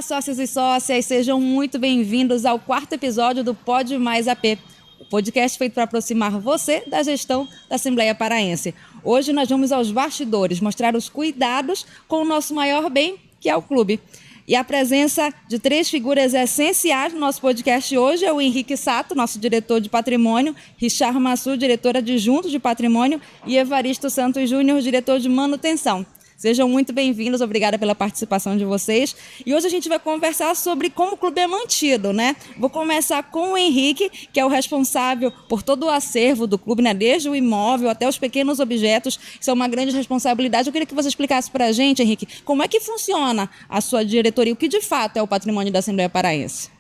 Olá, sócios e sócias, sejam muito bem-vindos ao quarto episódio do Pod Mais AP, o podcast feito para aproximar você da gestão da Assembleia Paraense. Hoje nós vamos aos bastidores, mostrar os cuidados com o nosso maior bem, que é o clube. E a presença de três figuras essenciais no nosso podcast hoje é o Henrique Sato, nosso diretor de patrimônio, Richard Massu, diretor adjunto de patrimônio, e Evaristo Santos Júnior, diretor de manutenção. Sejam muito bem-vindos, obrigada pela participação de vocês. E hoje a gente vai conversar sobre como o clube é mantido, né? Vou começar com o Henrique, que é o responsável por todo o acervo do clube, né? Desde o imóvel até os pequenos objetos, isso é uma grande responsabilidade. Eu queria que você explicasse para a gente, Henrique, como é que funciona a sua diretoria, o que de fato é o patrimônio da Assembleia Paraense?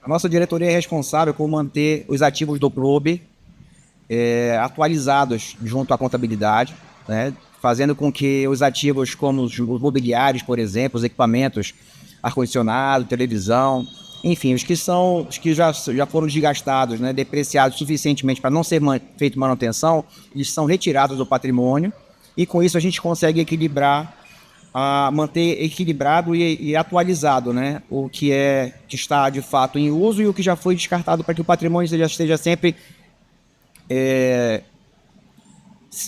A nossa diretoria é responsável por manter os ativos do clube atualizados junto à contabilidade, né? Fazendo com que os ativos como os mobiliários, por exemplo, os equipamentos, ar-condicionado, televisão, enfim, os que já foram desgastados, né, depreciados suficientemente para não ser feita manutenção, eles são retirados do patrimônio e com isso a gente consegue manter equilibrado e atualizado, né, o que está de fato em uso e o que já foi descartado para que o patrimônio esteja sempre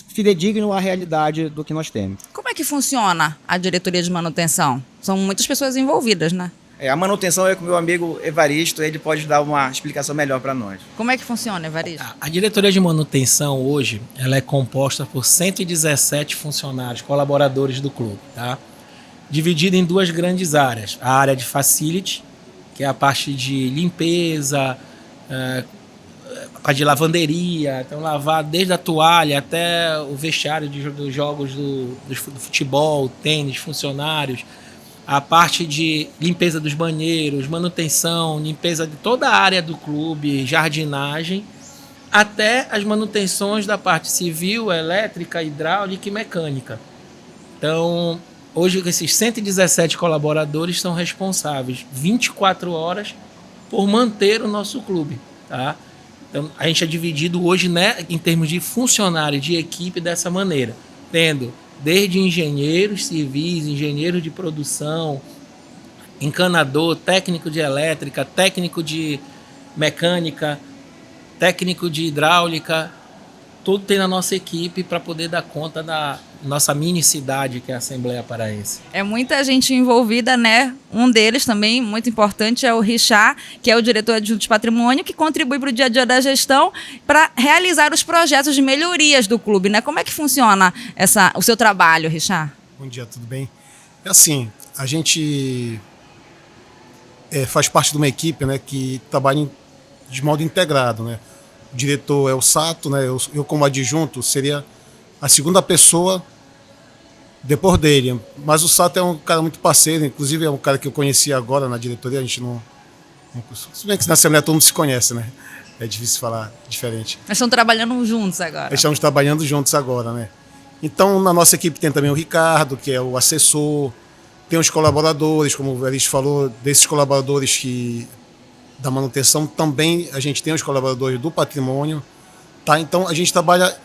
fidedigno à realidade do que nós temos. Como é que funciona a diretoria de manutenção? São muitas pessoas envolvidas, né? A manutenção é com o meu amigo Evaristo, ele pode dar uma explicação melhor para nós. Como é que funciona, Evaristo? A diretoria de manutenção hoje ela é composta por 117 funcionários, colaboradores do clube, tá? Dividida em duas grandes áreas. A área de facility, que é a parte de limpeza, a parte de lavanderia, então lavar desde a toalha até o vestiário dos jogos do futebol, tênis, funcionários, a parte de limpeza dos banheiros, manutenção, limpeza de toda a área do clube, jardinagem, até as manutenções da parte civil, elétrica, hidráulica e mecânica. Então, hoje esses 117 colaboradores são responsáveis 24 horas por manter o nosso clube, tá? Então, a gente é dividido hoje, né, em termos de funcionário, de equipe, dessa maneira, tendo desde engenheiros civis, engenheiros de produção, encanador, técnico de elétrica, técnico de mecânica, técnico de hidráulica, tudo tem na nossa equipe para poder dar conta da nossa mini cidade, que é a Assembleia Paraense. É muita gente envolvida, né? Um deles também, muito importante, é o Richard, que é o diretor adjunto de patrimônio, que contribui para o dia a dia da gestão para realizar os projetos de melhorias do clube, né? Como é que funciona o seu trabalho, Richard? Bom dia, tudo bem? É assim, a gente faz parte de uma equipe, né, que trabalha de modo integrado, né? O diretor é o Sato, né? Eu como adjunto seria a segunda pessoa depois dele. Mas o Sato é um cara muito parceiro, inclusive é um cara que eu conheci agora na diretoria, a gente não se bem que na Assembleia todo mundo se conhece, né? É difícil falar diferente. Nós estamos trabalhando juntos agora. Estamos trabalhando juntos agora, né? Então, na nossa equipe tem também o Ricardo, que é o assessor, tem os colaboradores, como o Evaristo falou, desses colaboradores da manutenção, também a gente tem os colaboradores do patrimônio, tá? Então a gente trabalha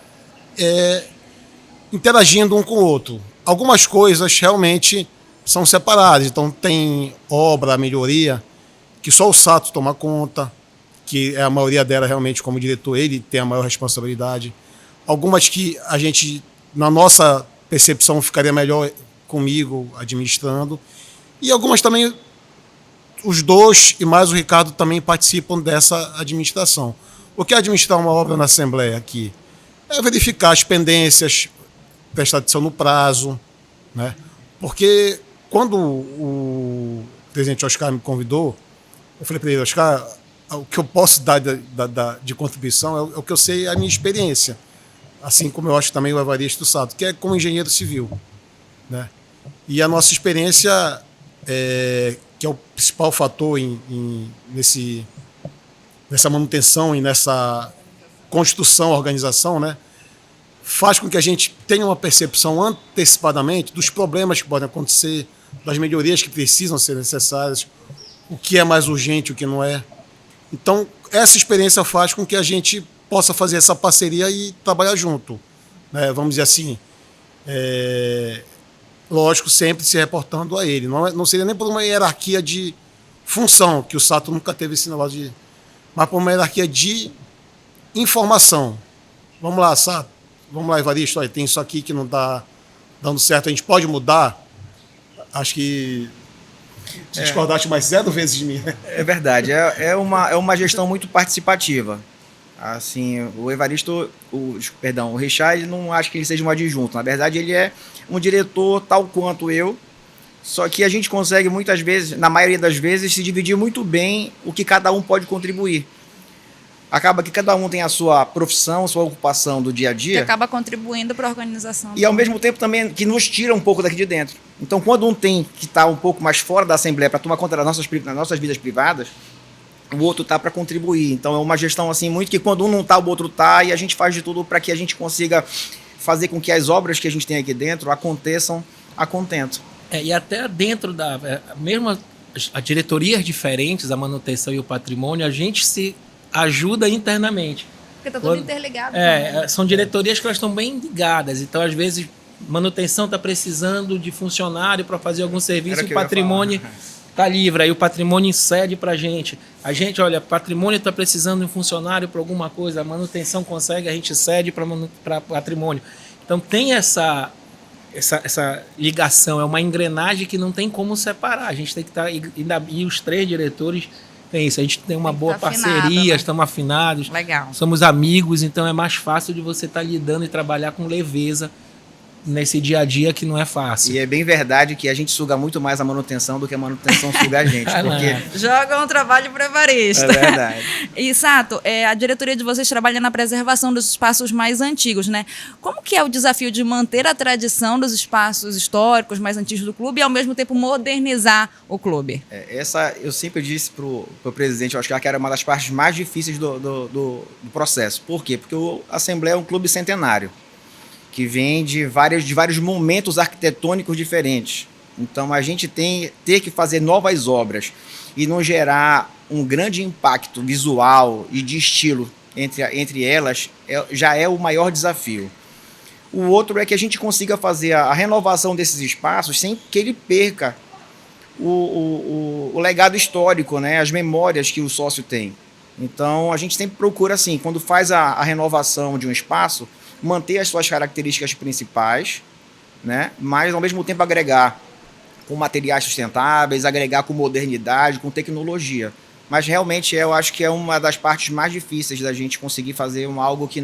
interagindo um com o outro. Algumas coisas realmente são separadas, então tem obra, melhoria, que só o Sato toma conta, que é a maioria dela realmente como diretor, ele tem a maior responsabilidade. Algumas que a gente, na nossa percepção, ficaria melhor comigo administrando, e algumas também os dois e mais o Ricardo também participam dessa administração. O que é administrar uma obra na Assembleia aqui? É verificar as pendências, prestar atenção no prazo, né? Porque quando o presidente Oscar me convidou, eu falei para ele, Oscar, o que eu posso dar de contribuição é o que eu sei, a minha experiência. Assim como eu acho também o Evaristo Sato, que é como engenheiro civil, né? E a nossa experiência que é o principal fator nessa manutenção e nessa construção, organização, né, faz com que a gente tenha uma percepção antecipadamente dos problemas que podem acontecer, das melhorias que precisam ser necessárias, o que é mais urgente, o que não é. Então, essa experiência faz com que a gente possa fazer essa parceria e trabalhar junto, né, vamos dizer assim. lógico, sempre se reportando a ele. Não seria nem por uma hierarquia de função, que o Sato nunca teve esse negócio de... Mas por uma hierarquia de informação. Vamos lá, Sato. Vamos lá, Evaristo. Olha, tem isso aqui que não está dando certo. A gente pode mudar? Acho que discordaste mais 0 vezes de mim, né? É verdade, é uma gestão muito participativa. Assim, o Evaristo, o Richard, não acho que ele seja um adjunto. Na verdade, ele é um diretor tal quanto eu, só que a gente consegue muitas vezes, na maioria das vezes, se dividir muito bem o que cada um pode contribuir. Acaba que cada um tem a sua profissão, sua ocupação do dia a Que dia. acaba contribuindo para a organização. E ao mesmo tempo também que nos tira um pouco daqui de dentro. Então, quando um tem que estar um pouco mais fora da Assembleia para tomar conta das nossas vidas privadas, o outro tá para contribuir. Então, é uma gestão assim muito que quando um não tá, o outro tá, e a gente faz de tudo para que a gente consiga fazer com que as obras que a gente tem aqui dentro aconteçam a contento. E até dentro da... mesmo as diretorias diferentes, a manutenção e o patrimônio, a gente se ajuda internamente. Porque tá tudo interligado. Também. São diretorias que elas estão bem ligadas. Então, às vezes, manutenção está precisando de funcionário para fazer algum serviço, o patrimônio está livre. Aí o patrimônio cede para a gente. A gente, olha, patrimônio está precisando de um funcionário para alguma coisa, a manutenção consegue, a gente cede para patrimônio. Então, tem essa ligação, é uma engrenagem que não tem como separar. A gente tem que estar... E os 3 diretores... Tem isso, a gente tem uma boa parceria, né? Estamos afinados, legal. Somos amigos, então é mais fácil de você estar lidando e trabalhar com leveza nesse dia a dia que não é fácil. E é bem verdade que a gente suga muito mais a manutenção do que a manutenção suga a gente. Porque... Joga um trabalho para Evaristo. É verdade. E, Sato, a diretoria de vocês trabalha na preservação dos espaços mais antigos, né? Como que é o desafio de manter a tradição dos espaços históricos mais antigos do clube e, ao mesmo tempo, modernizar o clube? Essa, eu sempre disse pro presidente, eu acho que era uma das partes mais difíceis do processo. Por quê? Porque a Assembleia é um clube centenário, que vem de vários momentos arquitetônicos diferentes. Então, a gente ter que fazer novas obras e não gerar um grande impacto visual e de estilo entre elas, já é o maior desafio. O outro é que a gente consiga fazer a renovação desses espaços sem que ele perca o legado histórico, né? As memórias que o sócio tem. Então, a gente sempre procura, assim, quando faz a renovação de um espaço, manter as suas características principais, né? Mas ao mesmo tempo agregar com materiais sustentáveis, agregar com modernidade, com tecnologia. Mas realmente eu acho que é uma das partes mais difíceis da gente conseguir fazer algo que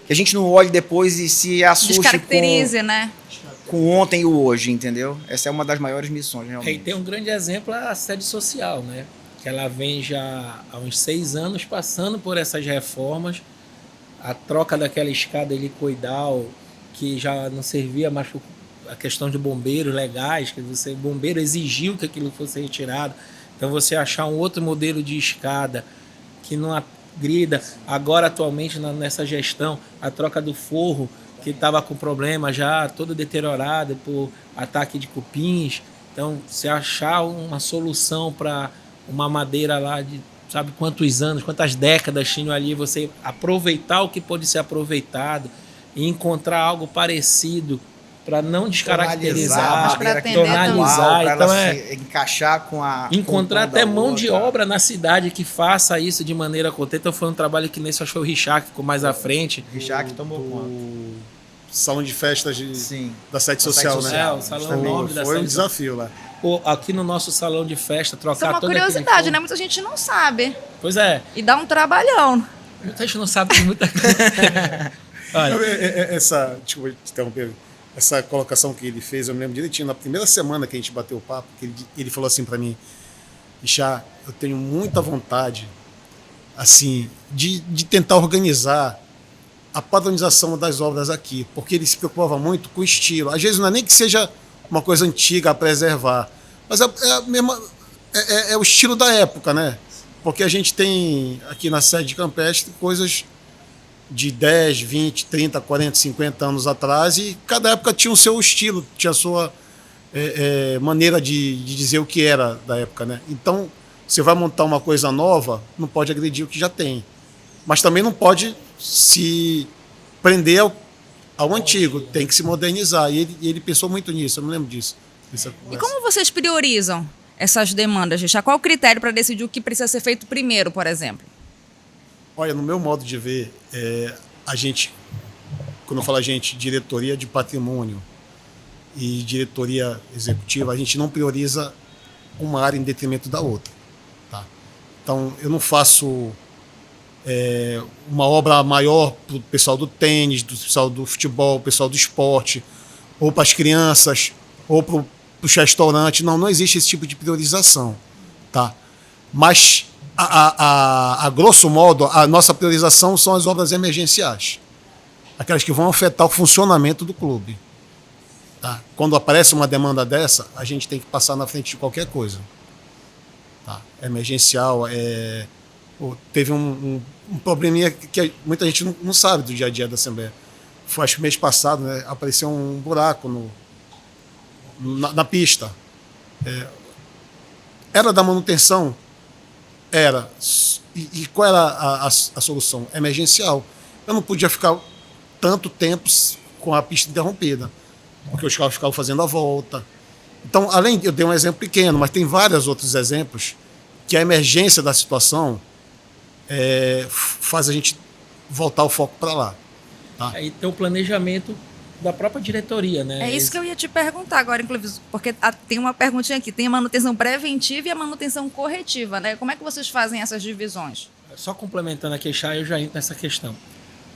a gente não olhe depois e se assuste descaracterize, né? Com ontem e o hoje, entendeu? Essa é uma das maiores missões, realmente. E tem um grande exemplo, a sede social, né? Que ela vem já há uns 6 anos passando por essas reformas. A troca daquela escada helicoidal, que já não servia mais para a questão de bombeiros legais, que o bombeiro exigiu que aquilo fosse retirado. Então, você achar um outro modelo de escada que não agrida. Agora, atualmente, nessa gestão, a troca do forro, que estava com problema já, todo deteriorado por ataque de cupins. Então, se achar uma solução para uma madeira lá de sabe quantos anos, quantas décadas tinham ali, você aproveitar o que pode ser aproveitado e encontrar algo parecido para não descaracterizar, para tonalizar, para então se encaixar com a encontrar com até mão outra. de obra na cidade que faça isso de maneira contente. Então foi um trabalho que nesse acho que foi o Richard que ficou mais à frente. Richard tomou conta. O salão de festas da sede Da social, sede né? social, o salão nobre da foi um sede desafio lá. Aqui no nosso salão de festa, trocar Isso é uma todo aquele curiosidade, forro. né? Muita gente não sabe. Pois é, E dá um trabalhão. muita gente não sabe de muita coisa. Olha, Desculpa te interromper, essa colocação que ele fez, eu me lembro direitinho, na primeira semana que a gente bateu o papo, que ele falou assim para mim, Richard, eu tenho muita vontade, assim, de tentar organizar a padronização das obras aqui, porque ele se preocupava muito com o estilo. Às vezes não é nem que seja uma coisa antiga a preservar, mas é o estilo da época, né? Porque a gente tem aqui na sede campestre coisas de 10, 20, 30, 40, 50 anos atrás, e cada época tinha o seu estilo, tinha a sua maneira de dizer o que era da época, né? Então, você vai montar uma coisa nova, não pode agredir o que já tem. Mas também não pode se prender ao antigo, tem que se modernizar. E ele pensou muito nisso, eu me lembro disso. E como vocês priorizam essas demandas, Richard? Qual o critério para decidir o que precisa ser feito primeiro, por exemplo? Olha, no meu modo de ver, a gente, quando eu falo a gente, diretoria de patrimônio e diretoria executiva, a gente não prioriza uma área em detrimento da outra. Tá? Então, eu não faço uma obra maior para o pessoal do tênis, do pessoal do futebol, pessoal do esporte, ou para as crianças, ou para os restaurantes. Não existe esse tipo de priorização. Tá? Mas, a grosso modo, a nossa priorização são as obras emergenciais, aquelas que vão afetar o funcionamento do clube. Tá? Quando aparece uma demanda dessa, a gente tem que passar na frente de qualquer coisa. Tá? É emergencial, teve um probleminha que muita gente não sabe do dia a dia da Assembleia. Foi, acho que mês passado, né, apareceu um buraco na pista. Era da manutenção? Era. E qual era a solução? Emergencial. Eu não podia ficar tanto tempo com a pista interrompida, porque os carros ficavam fazendo a volta. Então, eu dei um exemplo pequeno, mas tem vários outros exemplos que a emergência da situação faz a gente voltar o foco para lá. Tá? Aí tem o planejamento da própria diretoria, né? É isso que eu ia te perguntar agora, inclusive, porque tem uma perguntinha aqui, tem a manutenção preventiva e a manutenção corretiva, né? Como é que vocês fazem essas divisões? Só complementando a queixar, eu já entro nessa questão.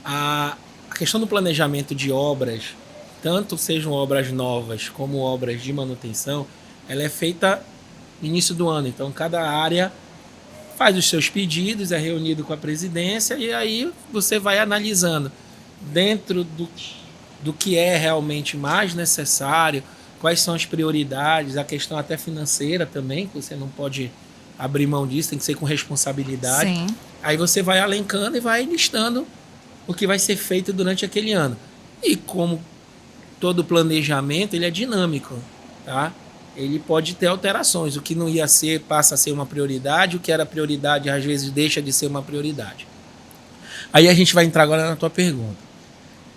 A questão do planejamento de obras, tanto sejam obras novas como obras de manutenção, ela é feita no início do ano. Então, cada área faz os seus pedidos, é reunido com a presidência e aí você vai analisando dentro do que é realmente mais necessário, quais são as prioridades, a questão até financeira também, que você não pode abrir mão disso, tem que ser com responsabilidade. Sim. Aí você vai elencando e vai listando o que vai ser feito durante aquele ano. E como todo planejamento, ele é dinâmico, tá? Ele pode ter alterações. O que não ia ser, passa a ser uma prioridade, o que era prioridade, às vezes, deixa de ser uma prioridade. Aí a gente vai entrar agora na tua pergunta.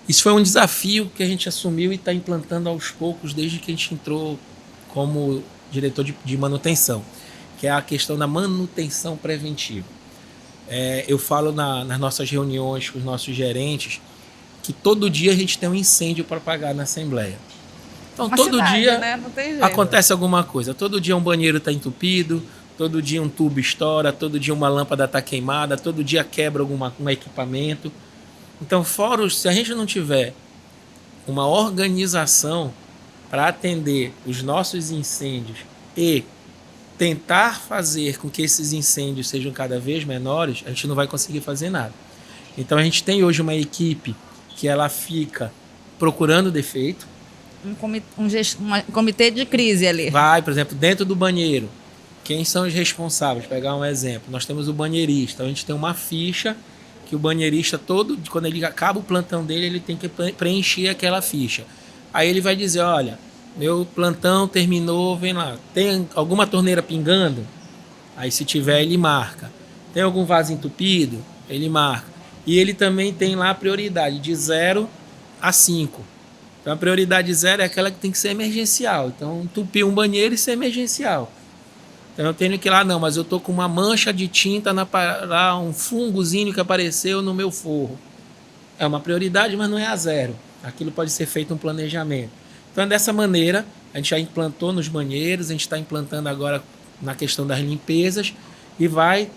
Isso foi um desafio que a gente assumiu e está implantando aos poucos desde que a gente entrou como diretor de manutenção, que é a questão da manutenção preventiva. Eu falo nas nossas reuniões com os nossos gerentes que todo dia a gente tem um incêndio para apagar na Assembleia. Então, todo dia, né? Não tem jeito, acontece alguma coisa. Todo dia um banheiro está entupido, todo dia um tubo estoura, todo dia uma lâmpada está queimada, todo dia quebra um equipamento. Então, se a gente não tiver uma organização para atender os nossos incêndios e tentar fazer com que esses incêndios sejam cada vez menores, a gente não vai conseguir fazer nada. Então, a gente tem hoje uma equipe que ela fica procurando defeito. Um comitê de crise ali. Vai, por exemplo, dentro do banheiro. Quem são os responsáveis? Vou pegar um exemplo. Nós temos o banheirista. A gente tem uma ficha que o banheirista quando ele acaba o plantão dele, ele tem que preencher aquela ficha. Aí ele vai dizer, olha, meu plantão terminou, vem lá. Tem alguma torneira pingando? Aí se tiver, ele marca. Tem algum vaso entupido? Ele marca. E ele também tem lá a prioridade de 0 a 5. Então a prioridade 0 é aquela que tem que ser emergencial. Então entupir um banheiro e ser emergencial. Então eu tenho que ir lá, não, mas eu tô com uma mancha de tinta, lá um fungozinho que apareceu no meu forro. É uma prioridade, mas não é a 0. Aquilo pode ser feito um planejamento. Então dessa maneira, a gente já implantou nos banheiros, a gente está implantando agora na questão das limpezas e vai,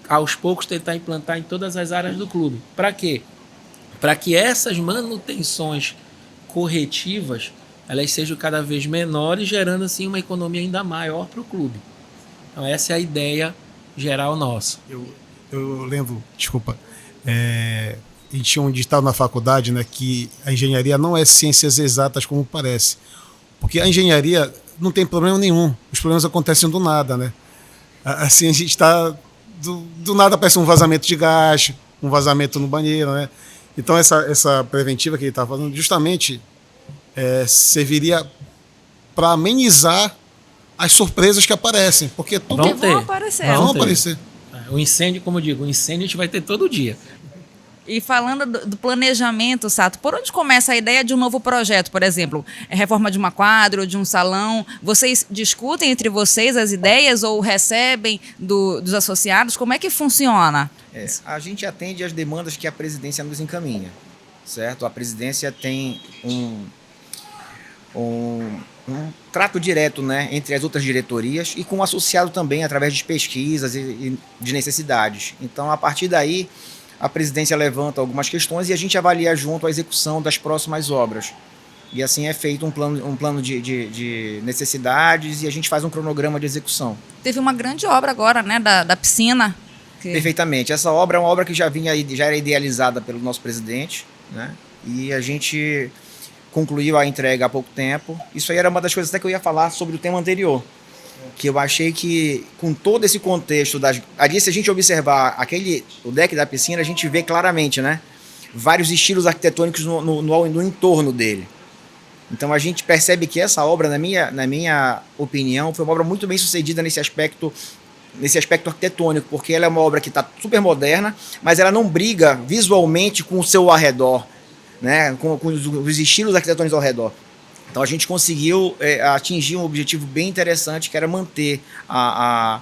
aos poucos, tentar implantar em todas as áreas do clube. Para quê? Para que essas manutenções corretivas elas sejam cada vez menores, gerando assim uma economia ainda maior para o clube. Então essa é a ideia geral nossa. Eu lembro, desculpa, a gente tinha um ditado na faculdade, né, que a engenharia não é ciências exatas como parece. Porque a engenharia não tem problema nenhum. Os problemas acontecem do nada, né? Assim, a gente está... Do nada aparece um vazamento de gás, um vazamento no banheiro, né? Então essa preventiva que ele está falando justamente serviria para amenizar as surpresas que aparecem, porque tudo vão aparecer. Vão aparecer. O incêndio, como eu digo, o incêndio a gente vai ter todo dia. E falando do planejamento, Sato, por onde começa a ideia de um novo projeto, por exemplo? É reforma de uma quadra ou de um salão? Vocês discutem entre vocês as ideias ou recebem dos associados? Como é que funciona? A gente atende às demandas que a presidência nos encaminha, certo? A presidência tem um trato direto, né, entre as outras diretorias e com o associado também através de pesquisas e de necessidades. Então, a partir daí, a presidência levanta algumas questões e a gente avalia junto a execução das próximas obras. E assim é feito um plano de necessidades e a gente faz um cronograma de execução. Teve uma grande obra agora, né, da piscina. Perfeitamente. Essa obra é uma obra que já era idealizada pelo nosso presidente, né? E a gente concluiu a entrega há pouco tempo. Isso aí era uma das coisas até que eu ia falar sobre o tema anterior, que eu achei que com todo esse contexto ali, se a gente observar o deck da piscina, a gente vê claramente, né, vários estilos arquitetônicos no entorno dele. Então a gente percebe que essa obra, na minha opinião, foi uma obra muito bem sucedida nesse aspecto arquitetônico, porque ela é uma obra que está super moderna, mas ela não briga visualmente com o seu arredor, né, com os estilos arquitetônicos ao redor. Então a gente conseguiu atingir um objetivo bem interessante, que era manter a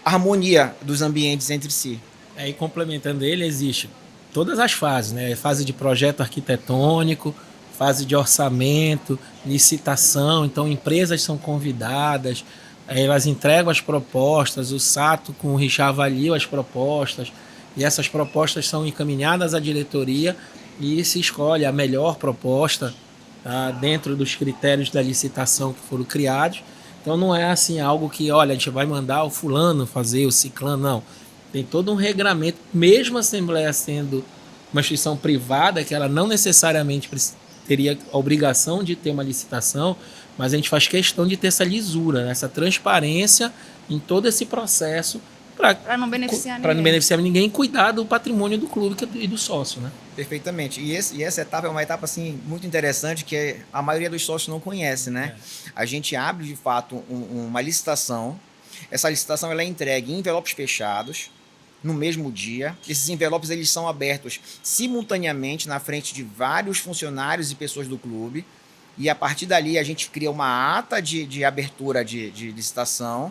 harmonia dos ambientes entre si. E complementando ele, existe todas as fases, né? Fase de projeto arquitetônico, fase de orçamento, licitação. Então empresas são convidadas, elas entregam as propostas, o Sato com o Richard avaliam as propostas, e essas propostas são encaminhadas à diretoria e se escolhe a melhor proposta, tá, dentro dos critérios da licitação que foram criados. Então não é assim algo que, olha, a gente vai mandar o fulano fazer, o ciclano, não. Tem todo um regramento, mesmo a Assembleia sendo uma instituição privada, que ela não necessariamente teria a obrigação de ter uma licitação, mas a gente faz questão de ter essa lisura, né, essa transparência em todo esse processo, para não beneficiar ninguém, cuidar do patrimônio do clube e do sócio, né? Perfeitamente. E essa etapa é uma etapa assim, muito interessante, que a maioria dos sócios não conhece, né? A gente abre, de fato, uma licitação. Essa licitação ela é entregue em envelopes fechados, no mesmo dia. Esses envelopes eles são abertos simultaneamente na frente de vários funcionários e pessoas do clube. E, a partir dali, a gente cria uma ata de abertura de licitação,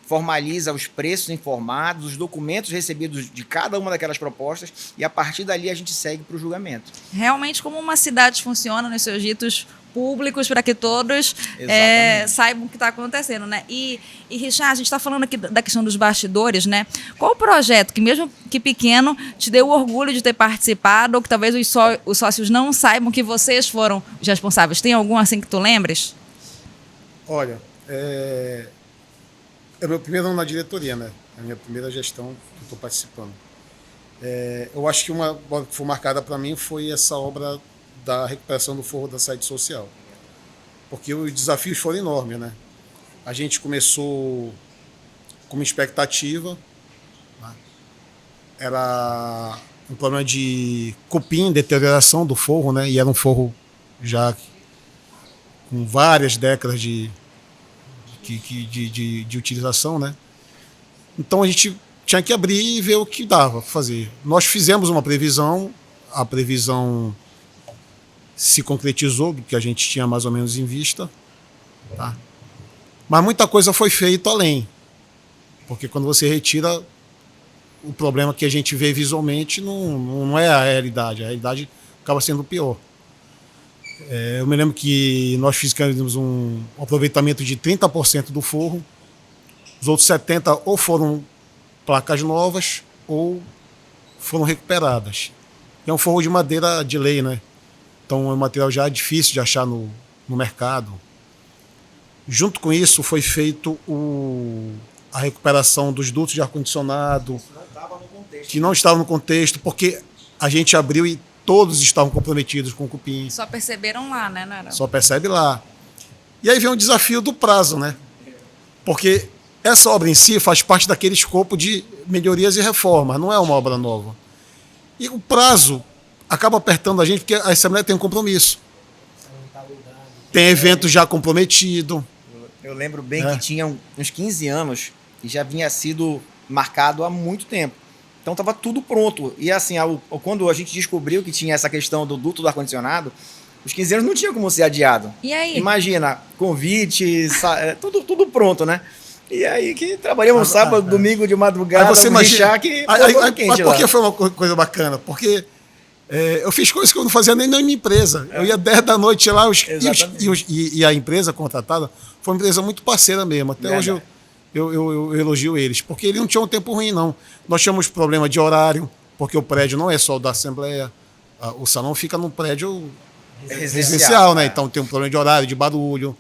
formaliza os preços informados, os documentos recebidos de cada uma daquelas propostas, e a partir dali a gente segue para o julgamento. Realmente como uma cidade funciona nos seus ditos públicos, para que todos saibam o que está acontecendo, né? E Richard, a gente está falando aqui da questão dos bastidores, né? Qual o projeto que, mesmo que pequeno, te deu o orgulho de ter participado, ou que talvez os sócios não saibam que vocês foram os responsáveis? Tem algum assim que tu lembres? Olha, é meu primeiro ano na diretoria, né? É a minha primeira gestão que eu estou participando. Eu acho que uma obra que foi marcada para mim foi essa obra da recuperação do forro da sede social. Porque os desafios foram enormes, né? A gente começou com uma expectativa, né? Era um problema de cupim, deterioração do forro, né? E era um forro já com várias décadas de utilização, né? Então a gente tinha que abrir e ver o que dava para fazer. Nós fizemos uma previsão, a previsão se concretizou do que a gente tinha mais ou menos em vista, tá? Mas muita coisa foi feita além, porque quando você retira, o problema que a gente vê visualmente não é a realidade acaba sendo pior. Eu me lembro que nós fizemos um aproveitamento de 30% do forro, os outros 70% ou foram placas novas ou foram recuperadas. É um forro de madeira de lei, né? Então é um material já difícil de achar no mercado. Junto com isso foi feito a recuperação dos dutos de ar-condicionado, que não estava no contexto, porque a gente abriu e todos estavam comprometidos com o cupim. Só perceberam lá, né, Nara? Só percebe lá. E aí vem o desafio do prazo, né? Porque essa obra em si faz parte daquele escopo de melhorias e reformas, não é uma obra nova. E o prazo acaba apertando a gente, porque a Assembleia tem um compromisso. Tem evento já comprometido. Eu lembro bem que tinha uns 15 anos e já vinha sido marcado há muito tempo. Então estava tudo pronto. E assim, quando a gente descobriu que tinha essa questão do duto do ar-condicionado, os 15 anos não tinha como ser adiado. E aí? Imagina, convite, tudo pronto, né? E aí que trabalhamos sábado, domingo de madrugada, aí você imagina, que mas por que foi uma coisa bacana? Porque eu fiz coisas que eu não fazia nem na minha empresa. Eu ia 10 da noite lá, e a empresa contratada foi uma empresa muito parceira mesmo. Até hoje eu elogio eles, porque eles não tinham um tempo ruim, não. Nós tínhamos problema de horário, porque o prédio não é só o da Assembleia, o salão fica num prédio residencial, né? Então tem um problema de horário, de barulho.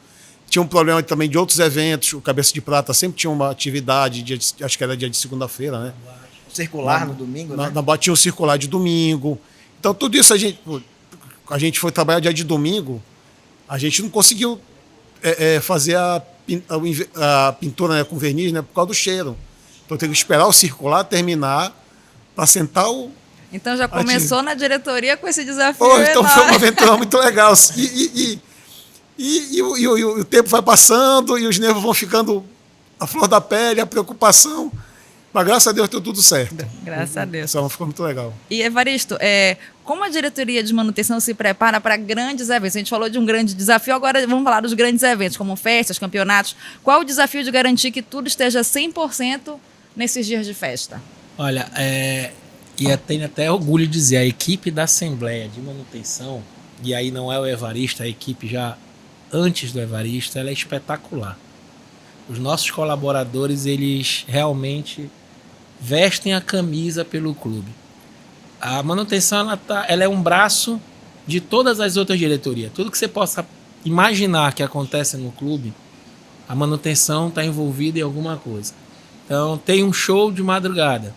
Tinha um problema também de outros eventos. O Cabeça de Prata sempre tinha uma atividade, acho que era dia de segunda-feira, né? Circular no domingo, né? Tinha o circular de domingo. Então tudo isso a gente foi trabalhar dia de domingo, a gente não conseguiu fazer a pintura, né, com verniz, né, por causa do cheiro. Então teve que esperar o circular terminar para sentar o... Então já começou na diretoria com esse desafio. Então foi uma aventura muito legal. E o tempo vai passando e os nervos vão ficando à flor da pele, a preocupação. Mas graças a Deus deu tudo certo. Graças a Deus. Isso ficou muito legal. E Evaristo, como a diretoria de manutenção se prepara para grandes eventos? A gente falou de um grande desafio, agora vamos falar dos grandes eventos, como festas, campeonatos. Qual o desafio de garantir que tudo esteja 100% nesses dias de festa? Olha, e tenho até orgulho de dizer, a equipe da Assembleia de Manutenção, e aí não é o Evaristo, a equipe já antes do Evaristo, ela é espetacular. Os nossos colaboradores, eles realmente vestem a camisa pelo clube. A manutenção ela é um braço de todas as outras diretorias. Tudo que você possa imaginar que acontece no clube, a manutenção está envolvida em alguma coisa. Então, tem um show de madrugada.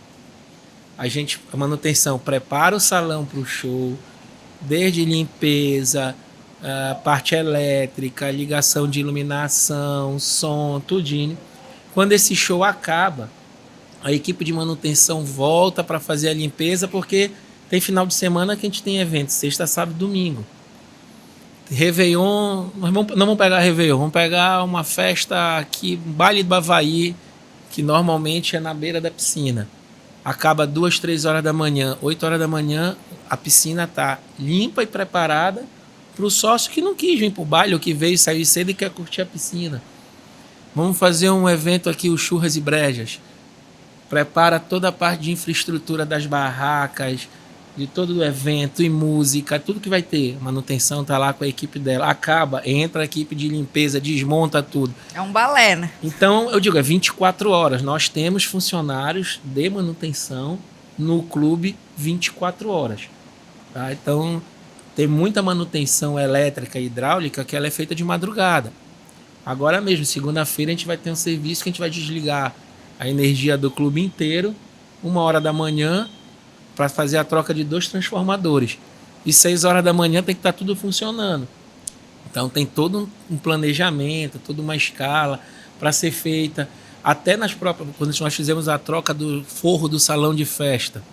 A manutenção prepara o salão para o show, desde limpeza, parte elétrica, ligação de iluminação, som, tudinho. Quando esse show acaba, a equipe de manutenção volta para fazer a limpeza, porque tem final de semana que a gente tem evento, sexta, sábado e domingo. Réveillon, não vamos pegar Réveillon, vamos pegar uma festa aqui, Baile do Havaí, que normalmente é na beira da piscina. Acaba 2, 3 horas da manhã, 8 horas da manhã, a piscina está limpa e preparada para o sócio que não quis vir para o baile, ou que veio sair cedo e quer curtir a piscina. Vamos fazer um evento aqui, o Churras e Brejas. Prepara toda a parte de infraestrutura das barracas, de todo o evento e música, tudo que vai ter. Manutenção está lá com a equipe dela. Acaba, entra a equipe de limpeza, desmonta tudo. É um balé, né? Então, eu digo, é 24 horas. Nós temos funcionários de manutenção no clube 24 horas. Tá? Então, tem muita manutenção elétrica e hidráulica que ela é feita de madrugada. Agora mesmo, segunda-feira, a gente vai ter um serviço que a gente vai desligar a energia do clube inteiro, 1h da manhã, para fazer a troca de 2 transformadores. E 6 horas da manhã tem que estar tudo funcionando. Então tem todo um planejamento, toda uma escala para ser feita. Até nas próprias, quando nós fizemos a troca do forro do salão de festa.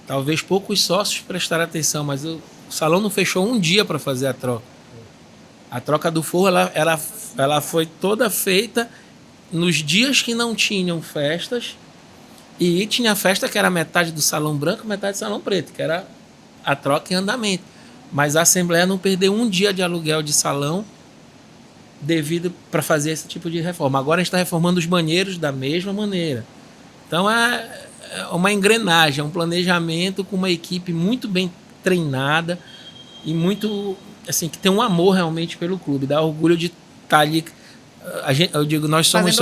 Talvez poucos sócios prestaram atenção, mas o salão não fechou um dia para fazer a troca. A troca do forro ela foi toda feita nos dias que não tinham festas, e tinha festa que era metade do salão branco, metade do salão preto, que era a troca em andamento. Mas a Assembleia não perdeu um dia de aluguel de salão devido para fazer esse tipo de reforma. Agora a gente está reformando os banheiros da mesma maneira. Então é uma engrenagem, é um planejamento com uma equipe muito bem treinada e muito, assim, que tem um amor realmente pelo clube. Dá orgulho de estar ali. Eu digo, nós somos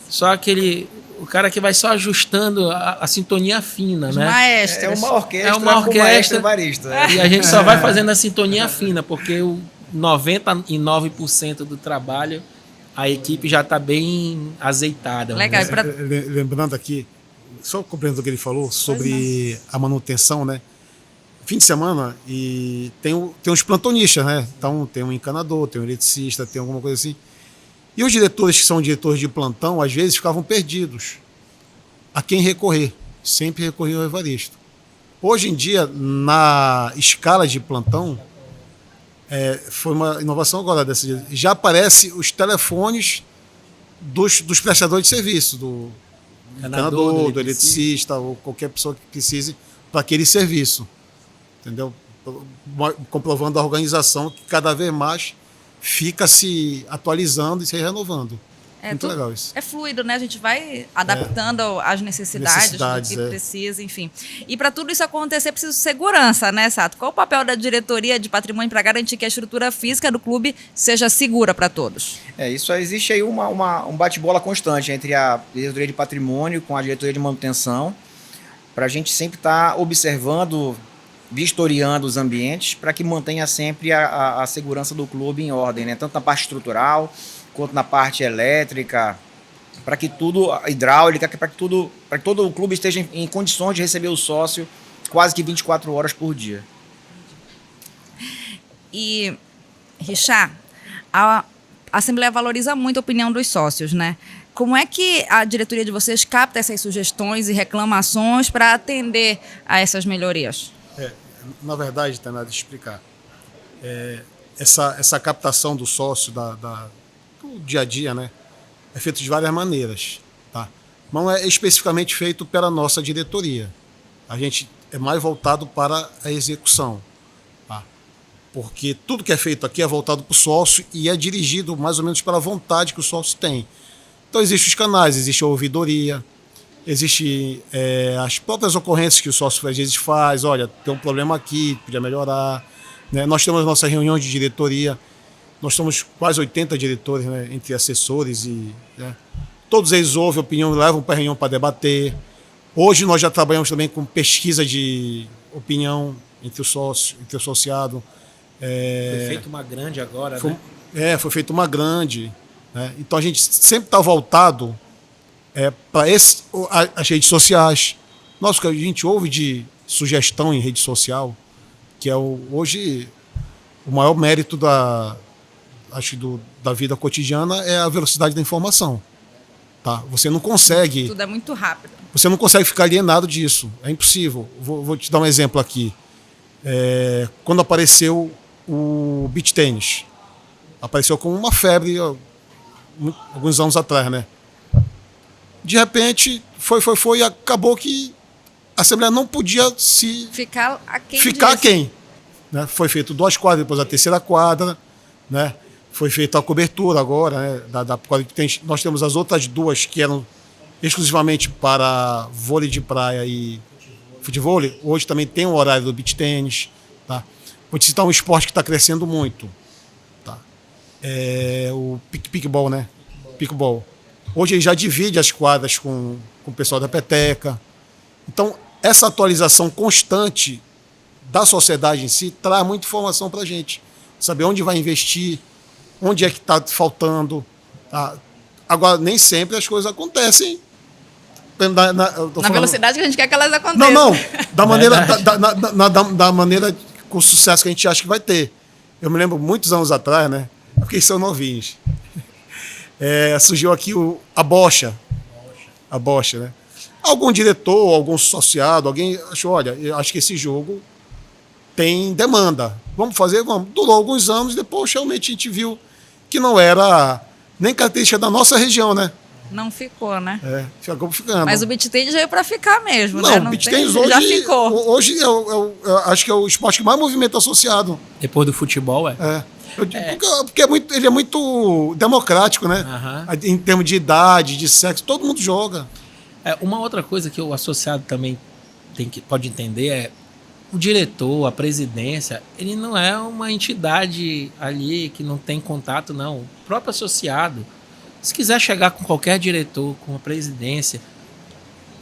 só aquele... O cara que vai só ajustando a sintonia fina, né? Maestros. É uma orquestra. É uma orquestra. Evaristo. E a gente só vai fazendo a sintonia fina, porque o 99% do trabalho, a equipe já está bem azeitada. Legal. Lembrando aqui, só compreendendo o que ele falou sobre a manutenção, né? Fim de semana, e tem os plantonistas, né? Então tem um encanador, tem um eletricista, tem alguma coisa assim. E os diretores que são diretores de plantão, às vezes ficavam perdidos. A quem recorrer? Sempre recorriam ao Evaristo. Hoje em dia, na escala de plantão, foi uma inovação agora dessa dia. Já aparecem os telefones dos prestadores de serviço, encanador, do eletricista, ou qualquer pessoa que precise para aquele serviço. Entendeu? Comprovando a organização que cada vez mais fica se atualizando e se renovando. Muito legal isso. É fluido, né? A gente vai adaptando às necessidades do que precisa, enfim. E para tudo isso acontecer, precisa de segurança, né, Sato? Qual o papel da diretoria de patrimônio para garantir que a estrutura física do clube seja segura para todos? Isso existe aí um bate-bola constante entre a diretoria de patrimônio com a diretoria de manutenção, para a gente sempre estar observando, vistoriando os ambientes, para que mantenha sempre a segurança do clube em ordem, né? Tanto na parte estrutural quanto na parte elétrica, para que tudo, hidráulica, para que todo o clube esteja em condições de receber o sócio quase que 24 horas por dia. E, Richard, a Assembleia valoriza muito a opinião dos sócios, né? Como é que a diretoria de vocês capta essas sugestões e reclamações para atender a essas melhorias? Na verdade, Tainá, deixa eu explicar. Essa captação do sócio do dia a dia, né, é feito de várias maneiras. Tá? Não é especificamente feito pela nossa diretoria. A gente é mais voltado para a execução. Tá? Porque tudo que é feito aqui é voltado para o sócio e é dirigido mais ou menos pela vontade que o sócio tem. Então, existem os canais, existe a ouvidoria, existe as próprias ocorrências que o sócio às vezes faz. Olha, tem um problema aqui, podia melhorar. Né? Nós temos a nossa reunião de diretoria. Nós somos quase 80 diretores, né, entre assessores né, todos eles ouvem opinião, levam para a reunião para debater. Hoje nós já trabalhamos também com pesquisa de opinião entre o sócio, entre o associado. Foi feita uma grande agora, né? Foi feita uma grande. Né? Então a gente sempre está voltado para as redes sociais. Nossa, o que a gente ouve de sugestão em rede social, que é hoje o maior mérito da vida cotidiana é a velocidade da informação. Tá? Você não consegue... Tudo é muito rápido. Você não consegue ficar alienado disso. É impossível. Vou te dar um exemplo aqui. Quando apareceu o beach tênis, apareceu como uma febre alguns anos atrás, né? De repente, foi e acabou que a Assembleia não podia ficar aquém. Né? Foi feito 2 quadras, depois a 3ª quadra, né? Foi feita a cobertura agora, né? Nós temos as outras 2 que eram exclusivamente para vôlei de praia e futebol. Hoje também tem o horário do beach tênis. Tá? Vou te citar um esporte que está crescendo muito. Tá? O pickball, né? Pickball. Hoje ele já divide as quadras com o pessoal da peteca. Então, essa atualização constante da sociedade em si traz muita informação para a gente. Saber onde vai investir, onde é que está faltando. Tá? Agora, nem sempre as coisas acontecem na velocidade que a gente quer que elas aconteçam. Não. Da maneira com o sucesso que a gente acha que vai ter. Eu me lembro muitos anos atrás, né? Porque são novinhos. Surgiu aqui a bocha. A bocha, né? Algum diretor, algum associado, alguém achou, olha, eu acho que esse jogo tem demanda. Vamos fazer? Vamos. Durou alguns anos, depois realmente a gente viu que não era nem característica da nossa região, né? Não ficou, né? Ficou ficando. Mas o beach tennis veio para ficar mesmo, não, né? O beach tennis hoje, já ficou. Hoje eu acho que é o esporte que mais movimento associado. Depois do futebol, Porque ele é muito democrático, né? Em termos de idade, de sexo, todo mundo joga. Uma outra coisa que o associado também pode entender é o diretor, a presidência, ele não é uma entidade ali que não tem contato, não. O próprio associado, se quiser chegar com qualquer diretor, com a presidência...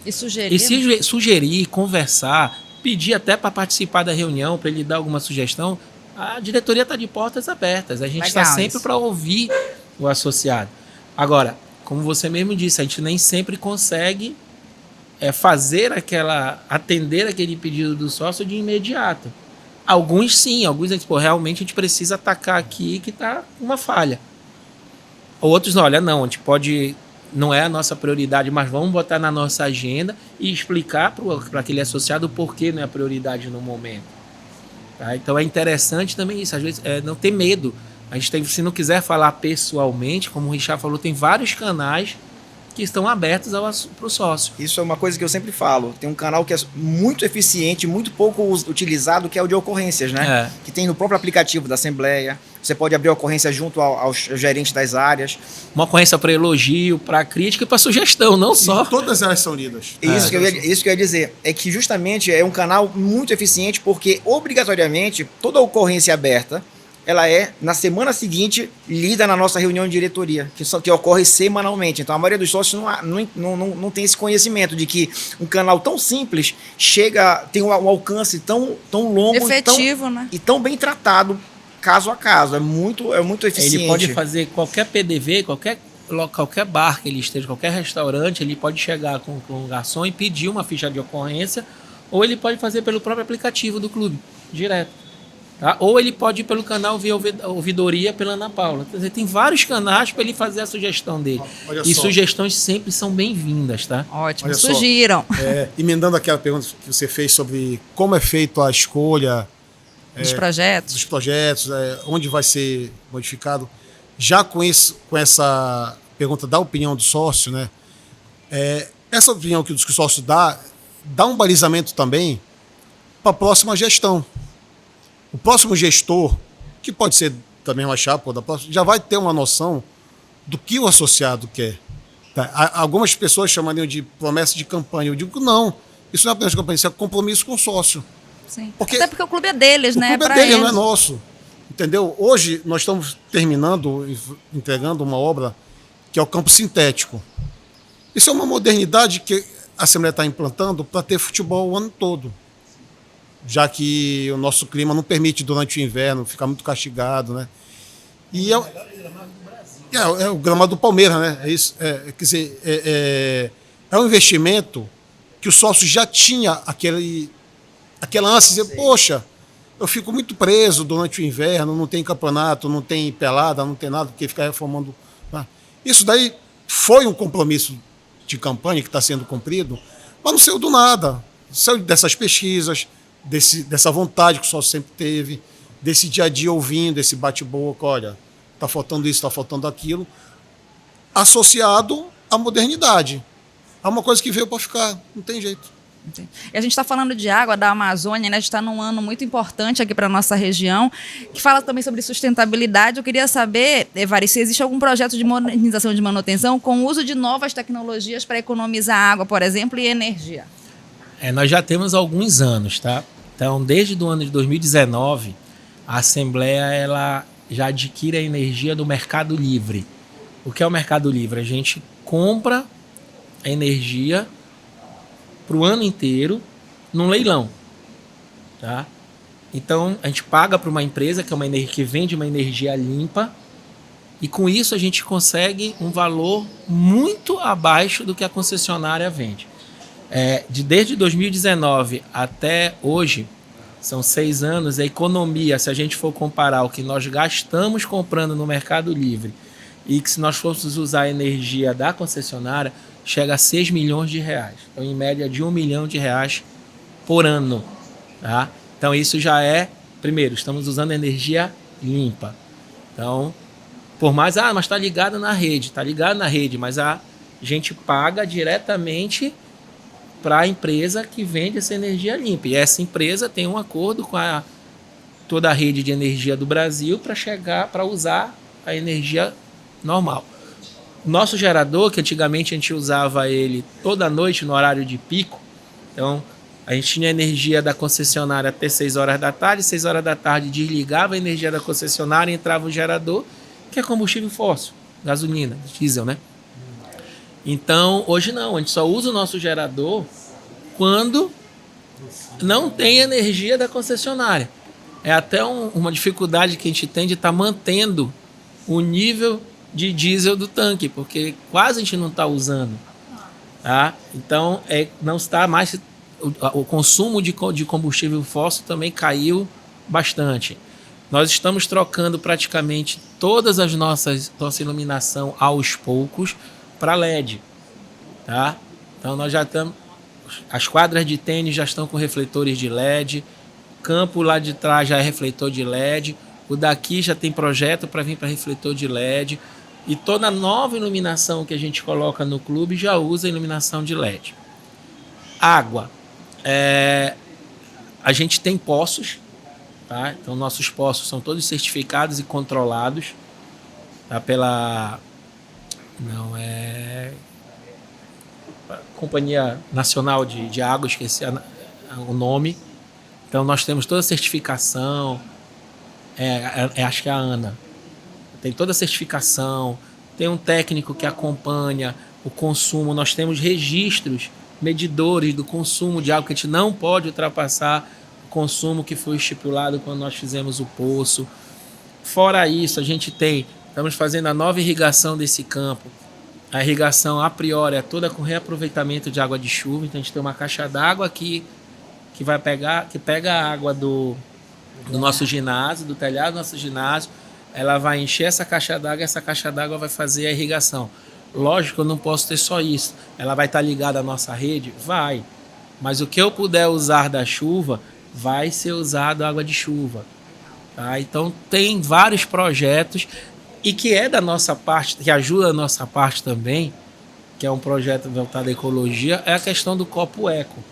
E sugerir. E sugerir, conversar, pedir até para participar da reunião, para ele dar alguma sugestão, a diretoria está de portas abertas. A gente está sempre para ouvir o associado. Agora, como você mesmo disse, a gente nem sempre consegue atender aquele pedido do sócio de imediato. Alguns sim, alguns realmente a gente precisa atacar aqui que está uma falha. Outros não, olha, não, a gente pode, não é a nossa prioridade, mas vamos botar na nossa agenda e explicar para aquele associado o porquê não é a prioridade no momento. Tá? Então é interessante também isso, às vezes não ter medo. A gente tem, se não quiser falar pessoalmente, como o Richard falou, tem vários canais que estão abertos para o sócio. Isso é uma coisa que eu sempre falo. Tem um canal que é muito eficiente, muito pouco utilizado, que é o de ocorrências, né? Que tem no próprio aplicativo da Assembleia. Você pode abrir a ocorrência junto ao gerente das áreas. Uma ocorrência para elogio, para crítica e para sugestão, não só. E todas elas são lidas. Isso que eu ia dizer. É que justamente é um canal muito eficiente porque, obrigatoriamente, toda ocorrência aberta, ela é, na semana seguinte, lida na nossa reunião de diretoria, que ocorre semanalmente. Então, a maioria dos sócios não tem esse conhecimento de que um canal tão simples tem um alcance tão longo efetivo, né? E tão bem tratado, caso a caso. É muito eficiente. Ele pode fazer qualquer PDV, qualquer bar que ele esteja, qualquer restaurante, ele pode chegar com um garçom e pedir uma ficha de ocorrência, ou ele pode fazer pelo próprio aplicativo do clube, direto. Tá? Ou ele pode ir pelo canal via ouvidoria pela Ana Paula. Quer dizer, tem vários canais para ele fazer a sugestão dele. E sugestões sempre são bem-vindas, tá? Ótimo, sugiram. Emendando aquela pergunta que você fez sobre como é feita a escolha dos projetos, onde vai ser modificado. Já com essa pergunta da opinião do sócio, né? Essa opinião que o sócio dá um balizamento também para a próxima gestão. O próximo gestor, que pode ser também uma chapa da próxima, já vai ter uma noção do que o associado quer. Tá? Algumas pessoas chamariam de promessa de campanha. Eu digo que não. Isso não é promessa de campanha, isso é compromisso com o sócio. Sim. Até porque o clube é deles, né? O clube é deles, não é nosso. Entendeu? Hoje nós estamos entregando uma obra que é o campo sintético. Isso é uma modernidade que a Assembleia está implantando para ter futebol o ano todo. Já que o nosso clima não permite durante o inverno, ficar muito castigado, né? E é o gramado do Palmeiras, né? É isso. Quer dizer, é um investimento que o sócio já tinha aquela ânsia de dizer, poxa, eu fico muito preso durante o inverno, não tem campeonato, não tem pelada, não tem nada, porque ficar reformando. Né? Isso daí foi um compromisso de campanha que está sendo cumprido, mas não saiu do nada. Saiu dessas pesquisas, dessa vontade que o sócio sempre teve, desse dia a dia ouvindo, esse bate-boca, olha, está faltando isso, está faltando aquilo, associado à modernidade. É uma coisa que veio para ficar, não tem jeito. E a gente está falando de água da Amazônia, né? A gente está num ano muito importante aqui para a nossa região, que fala também sobre sustentabilidade. Eu queria saber, Evaristo, se existe algum projeto de modernização de manutenção com o uso de novas tecnologias para economizar água, por exemplo, e energia. Nós já temos alguns anos, tá? Então, desde o ano de 2019, a Assembleia ela já adquire a energia do Mercado Livre. O que é o Mercado Livre? A gente compra a energia para o ano inteiro num leilão, tá? Então, a gente paga para uma empresa que vende uma energia limpa e com isso a gente consegue um valor muito abaixo do que a concessionária vende. Desde 2019 até hoje, são 6 anos, a economia, se a gente for comparar o que nós gastamos comprando no Mercado Livre e que se nós fôssemos usar a energia da concessionária, chega a 6 milhões de reais. Então, em média de 1 milhão de reais por ano. Tá? Então, isso já primeiro, estamos usando energia limpa. Então, por mais, mas está ligado na rede. Está ligado na rede, mas a gente paga diretamente para a empresa que vende essa energia limpa. E essa empresa tem um acordo com toda a rede de energia do Brasil para usar a energia normal. Nosso gerador, que antigamente a gente usava ele toda noite no horário de pico, então a gente tinha energia da concessionária até 6 horas da tarde, 6 horas da tarde desligava a energia da concessionária e entrava o gerador, que é combustível fóssil, gasolina, diesel, né? Então, hoje não, a gente só usa o nosso gerador quando não tem energia da concessionária. É até uma dificuldade que a gente tem de estar mantendo o nível de diesel do tanque, porque quase a gente não está usando. Tá? Então, não está mais... O consumo de combustível fóssil também caiu bastante. Nós estamos trocando praticamente todas as nossa iluminação aos poucos para LED, tá? Então nós já estamos, as quadras de tênis já estão com refletores de LED, o campo lá de trás já é refletor de LED, o daqui já tem projeto para vir para refletor de LED, E toda nova iluminação que a gente coloca no clube já usa iluminação de LED. Água. A gente tem poços, tá? Então nossos poços são todos certificados e controlados, tá? Pela Companhia Nacional de Água, esqueci o nome. Então nós temos toda a certificação, acho que é a ANA. Tem toda a certificação, tem um técnico que acompanha o consumo, nós temos registros, medidores do consumo de água, que a gente não pode ultrapassar o consumo que foi estipulado quando nós fizemos o poço. Fora isso, estamos fazendo a nova irrigação desse campo. A irrigação, a priori, é toda com reaproveitamento de água de chuva, então a gente tem uma caixa d'água aqui que pega a água do nosso ginásio, do telhado do nosso ginásio. Ela vai encher essa caixa d'água e essa caixa d'água vai fazer a irrigação. Lógico, eu não posso ter só isso. Ela vai estar ligada à nossa rede? Vai. Mas o que eu puder usar da chuva, vai ser usado água de chuva. Tá? Então, tem vários projetos e que é da nossa parte, que ajuda a nossa parte também, que é um projeto voltado à ecologia, é a questão do copo eco.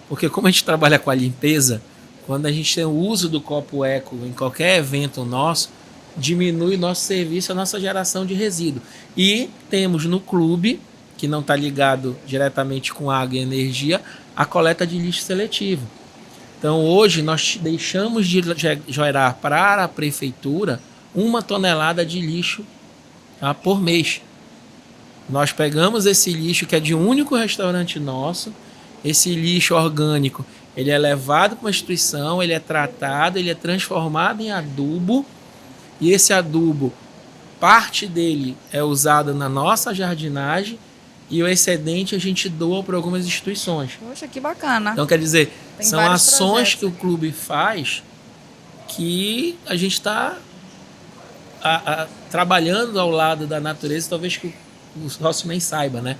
Porque como a gente trabalha com a limpeza, quando a gente tem o uso do copo eco em qualquer evento nosso, diminui nosso serviço, a nossa geração de resíduo. E temos no clube, que não está ligado diretamente com água e energia, a coleta de lixo seletivo. Então hoje nós deixamos de gerar para a prefeitura 1 tonelada de lixo, tá, por mês. Nós pegamos esse lixo que é de um único restaurante nosso, esse lixo orgânico, ele é levado para uma instituição, ele é tratado, ele é transformado em adubo. E esse adubo, parte dele é usado na nossa jardinagem e o excedente a gente doa para algumas instituições. Poxa, que bacana. Então, quer dizer, Tem são vários ações projetos que o clube faz que a gente está trabalhando ao lado da natureza, talvez que o sócio nem saiba, né?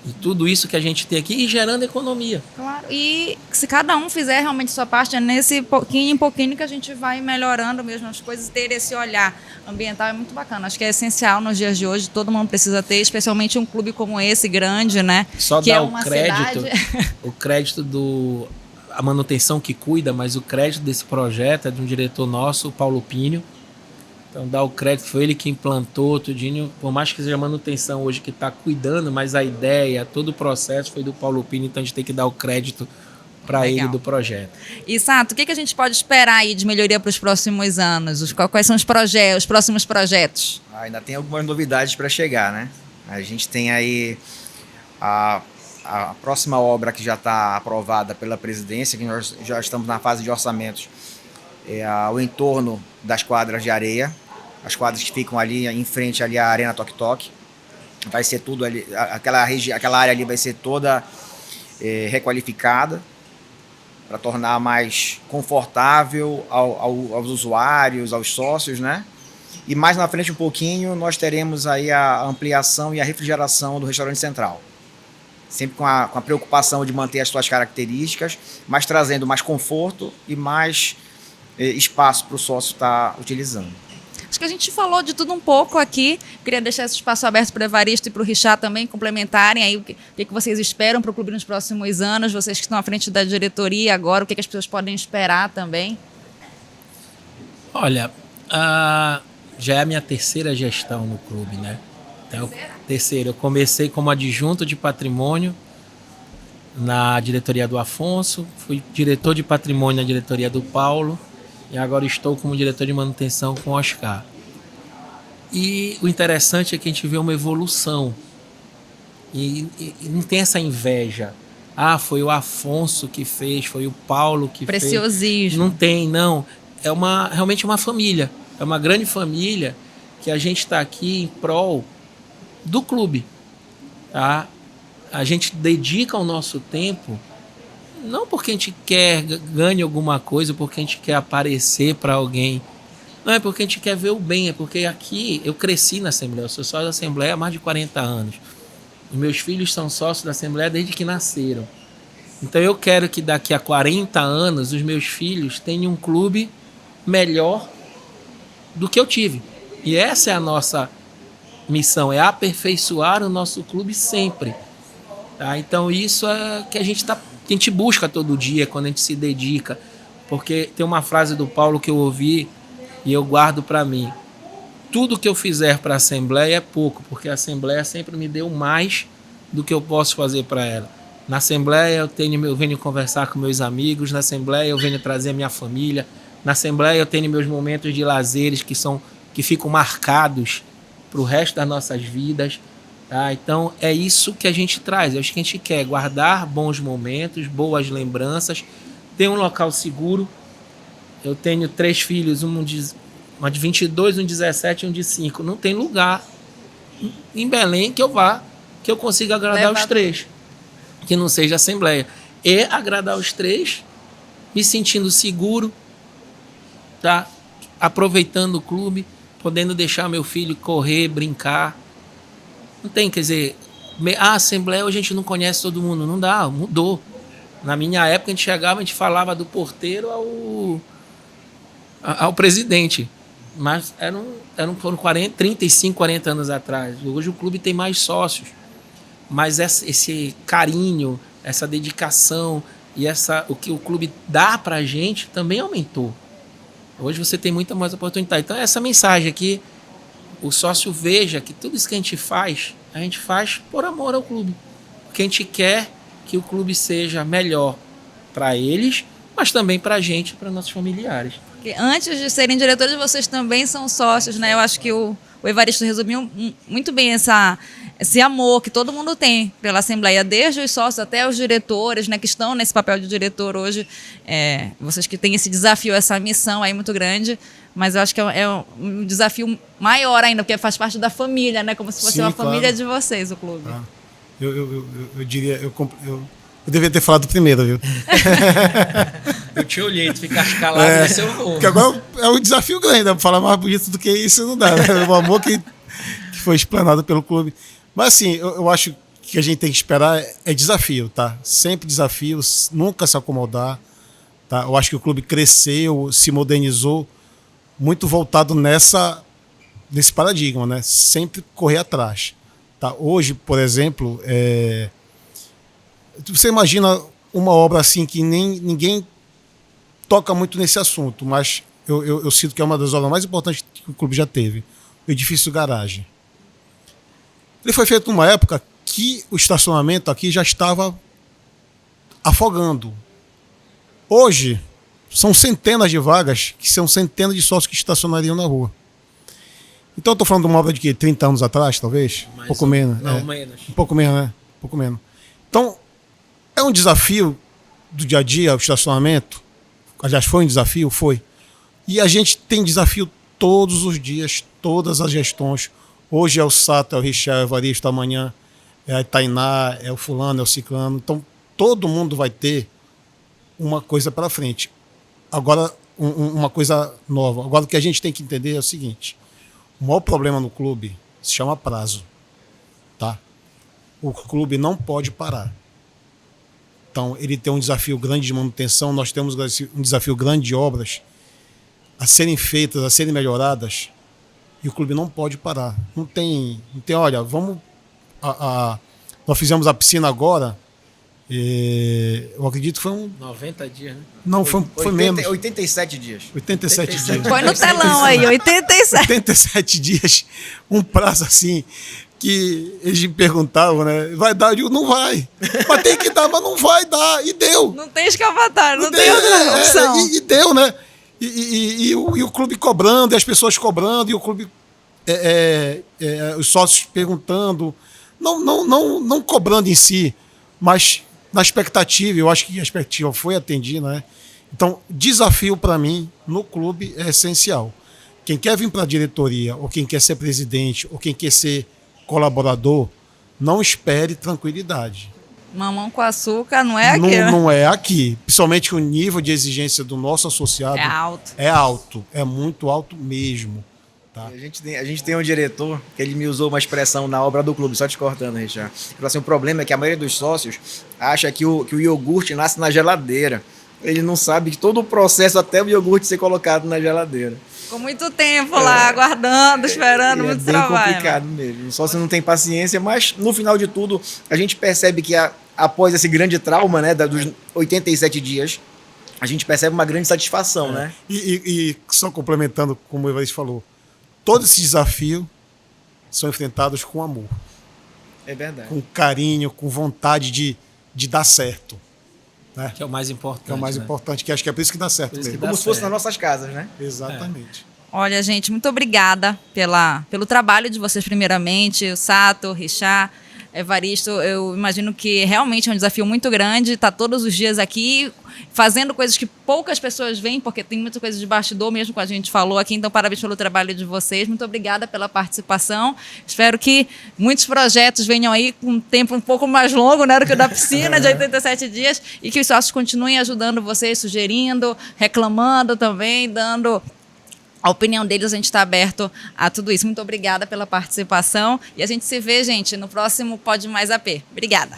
E tudo isso que a gente tem aqui e gerando economia. Claro. E se cada um fizer realmente sua parte, é nesse pouquinho em pouquinho que a gente vai melhorando mesmo as coisas, ter esse olhar ambiental é muito bacana. Acho que é essencial nos dias de hoje, todo mundo precisa ter, especialmente um clube como esse, grande, né? Só que dar é o uma crédito, cidade... o crédito a manutenção que cuida, mas o crédito desse projeto é de um diretor nosso, o Paulo Pinho. Então dá o crédito, foi ele que implantou tudinho, por mais que seja a manutenção hoje que está cuidando, mas a ideia, todo o processo foi do Paulo Pinho, então a gente tem que dar o crédito para ele do projeto. E Sato, o que a gente pode esperar aí de melhoria para os próximos anos? Quais são os próximos projetos? Ainda tem algumas novidades para chegar, né? A gente tem aí a próxima obra que já está aprovada pela presidência, que nós já estamos na fase de orçamentos, é o entorno das quadras de areia, as quadras que ficam ali em frente ali à Arena Toque Toque. Vai ser tudo ali, aquela área ali vai ser toda requalificada para tornar mais confortável aos usuários, aos sócios, né? E mais na frente um pouquinho nós teremos aí a ampliação e a refrigeração do restaurante central. Sempre com a preocupação de manter as suas características, mas trazendo mais conforto e mais espaço para o sócio estar utilizando. Acho que a gente falou de tudo um pouco aqui. Queria deixar esse espaço aberto para o Evaristo e para o Richard também complementarem aí o que vocês esperam para o clube nos próximos anos, vocês que estão à frente da diretoria agora, o que as pessoas podem esperar também. Olha, já é a minha terceira gestão no clube, né? Então, terceira. Eu comecei como adjunto de patrimônio na diretoria do Afonso, fui diretor de patrimônio na diretoria do Paulo e agora estou como diretor de manutenção com o Oscar. E o interessante é que a gente vê uma evolução e não tem essa inveja. Foi o Afonso que fez, foi o Paulo que fez. Preciosismo. Não tem, não. É realmente uma família. É uma grande família que a gente está aqui em prol do clube. Tá? A gente dedica o nosso tempo não porque a gente quer ganhar alguma coisa, porque a gente quer aparecer para alguém. Não, é porque a gente quer ver o bem. É porque aqui eu cresci na Assembleia. Eu sou sócio da Assembleia há mais de 40 anos. Os meus filhos são sócios da Assembleia desde que nasceram. Então eu quero que daqui a 40 anos os meus filhos tenham um clube melhor do que eu tive. E essa é a nossa missão é aperfeiçoar o nosso clube sempre. Tá? Então isso é que a gente busca todo dia quando a gente se dedica. Porque tem uma frase do Paulo que eu ouvi e eu guardo para mim. Tudo que eu fizer para a Assembleia é pouco, porque a Assembleia sempre me deu mais do que eu posso fazer para ela. Na Assembleia eu venho conversar com meus amigos, na Assembleia eu venho trazer a minha família, na Assembleia eu tenho meus momentos de lazeres que ficam marcados para o resto das nossas vidas. Tá? Então é isso que a gente traz, é isso que a gente quer, guardar bons momentos, boas lembranças, ter um local seguro. Eu tenho 3 filhos, uma de 22, um de 17 e um de 5. Não tem lugar em Belém que eu consiga agradar os 3. Que não seja Assembleia. E agradar os 3, me sentindo seguro, tá? Aproveitando o clube, podendo deixar meu filho correr, brincar. Não tem, quer dizer, a Assembleia hoje a gente não conhece todo mundo. Não dá, mudou. Na minha época a gente chegava, a gente falava do porteiro ao presidente. Mas foram 35, 40 anos atrás. Hoje o clube tem mais sócios. Mas esse carinho, essa dedicação e o que o clube dá pra gente também aumentou. Hoje você tem muita mais oportunidade. Então essa mensagem aqui, o sócio veja que tudo isso que a gente faz por amor ao clube. Porque a gente quer que o clube seja melhor para eles, mas também para a gente, para nossos familiares. Porque antes de serem diretores, vocês também são sócios, né? Eu acho que o Evaristo resumiu muito bem esse amor que todo mundo tem pela Assembleia, desde os sócios até os diretores, né, que estão nesse papel de diretor hoje. Vocês que têm esse desafio, essa missão aí muito grande, mas eu acho que é um desafio maior ainda, porque faz parte da família, né? Como se fosse uma família de vocês, o clube. Eu diria, eu devia ter falado primeiro, viu? Eu te olhei, tu ficaste calado no seu voo. Porque agora é um desafio grande, né? Falar mais bonito do que isso não dá, né? O amor que foi explanado pelo clube. Mas assim, eu acho que a gente tem que esperar é desafio, tá? Sempre desafios, nunca se acomodar, tá? Eu acho que o clube cresceu, se modernizou, muito voltado nesse paradigma, né? Sempre correr atrás. Tá? Hoje, por exemplo, você imagina uma obra assim que ninguém toca muito nesse assunto, mas eu sinto que é uma das obras mais importantes que o clube já teve, o edifício garagem. Ele foi feito numa época que o estacionamento aqui já estava afogando. Hoje, são centenas de vagas, que são centenas de sócios que estacionariam na rua. Então eu estou falando de uma obra de 30 anos atrás, talvez? Um pouco menos. Não, menos. Um pouco menos, né? Um pouco menos. Então, é um desafio do dia a dia, o estacionamento. Aliás, foi um desafio? Foi. E a gente tem desafio todos os dias, todas as gestões. Hoje é o Sato, é o Richard, é o Evaristo, amanhã é a Tainá, é o fulano, é o ciclano. Então, todo mundo vai ter uma coisa para frente. Agora, uma coisa nova. Agora, o que a gente tem que entender é o seguinte. O maior problema no clube se chama prazo. Tá? O clube não pode parar. Então, ele tem um desafio grande de manutenção, nós temos um desafio grande de obras a serem feitas, a serem melhoradas, e o clube não pode parar. Não tem olha, vamos... nós fizemos a piscina agora, eu acredito que foi 90 dias, né? Não, foi menos. 87 dias. 87 dias. Põe no telão aí, 87. 87 dias, um prazo assim, que eles me perguntavam, né? Vai dar? Eu digo, não vai. Mas tem que dar, mas não vai dar. E deu. Não tem escapatório, não tem outra opção. E deu, né? E o clube cobrando, e as pessoas cobrando, e o clube, os sócios perguntando, não cobrando em si, mas na expectativa. Eu acho que a expectativa foi atendida, né? Então, desafio para mim no clube é essencial. Quem quer vir para a diretoria, ou quem quer ser presidente, ou quem quer ser colaborador, não espere tranquilidade. Mamão com açúcar não é aqui. Não é aqui. Principalmente o nível de exigência do nosso associado é alto. É alto. É muito alto mesmo. Tá? A gente tem um diretor que ele me usou uma expressão na obra do clube, só te cortando, Richard. Ele falou assim, o problema é que a maioria dos sócios acha que o iogurte nasce na geladeira. Ele não sabe que todo o processo até o iogurte ser colocado na geladeira. Ficou muito tempo lá, aguardando, esperando, muito bem trabalho. complicado mesmo. Só se não tem paciência, mas no final de tudo, a gente percebe que após esse grande trauma, né, dos 87 dias, a gente percebe uma grande satisfação, né? E só complementando, como o Evaristo falou, todos esses desafios são enfrentados com amor, É verdade. com carinho, com vontade de dar certo. Né? Que é o mais importante. Que é o mais né? importante, que acho que é por isso que dá certo Por isso que mesmo. dá Como se fosse certo. nas nossas casas, né? Exatamente. Olha, gente, muito obrigada pelo trabalho de vocês, primeiramente, o Sato, o Richard, Evaristo. Eu imagino que realmente é um desafio muito grande estar todos os dias aqui fazendo coisas que poucas pessoas veem, porque tem muita coisa de bastidor, mesmo que a gente falou aqui. Então, parabéns pelo trabalho de vocês. Muito obrigada pela participação. Espero que muitos projetos venham aí com um tempo um pouco mais longo, né, do que o da piscina, de 87 dias, e que os sócios continuem ajudando vocês, sugerindo, reclamando também, dando a opinião deles. A gente está aberto a tudo isso. Muito obrigada pela participação. E a gente se vê, gente, no próximo Pode Mais AP. Obrigada.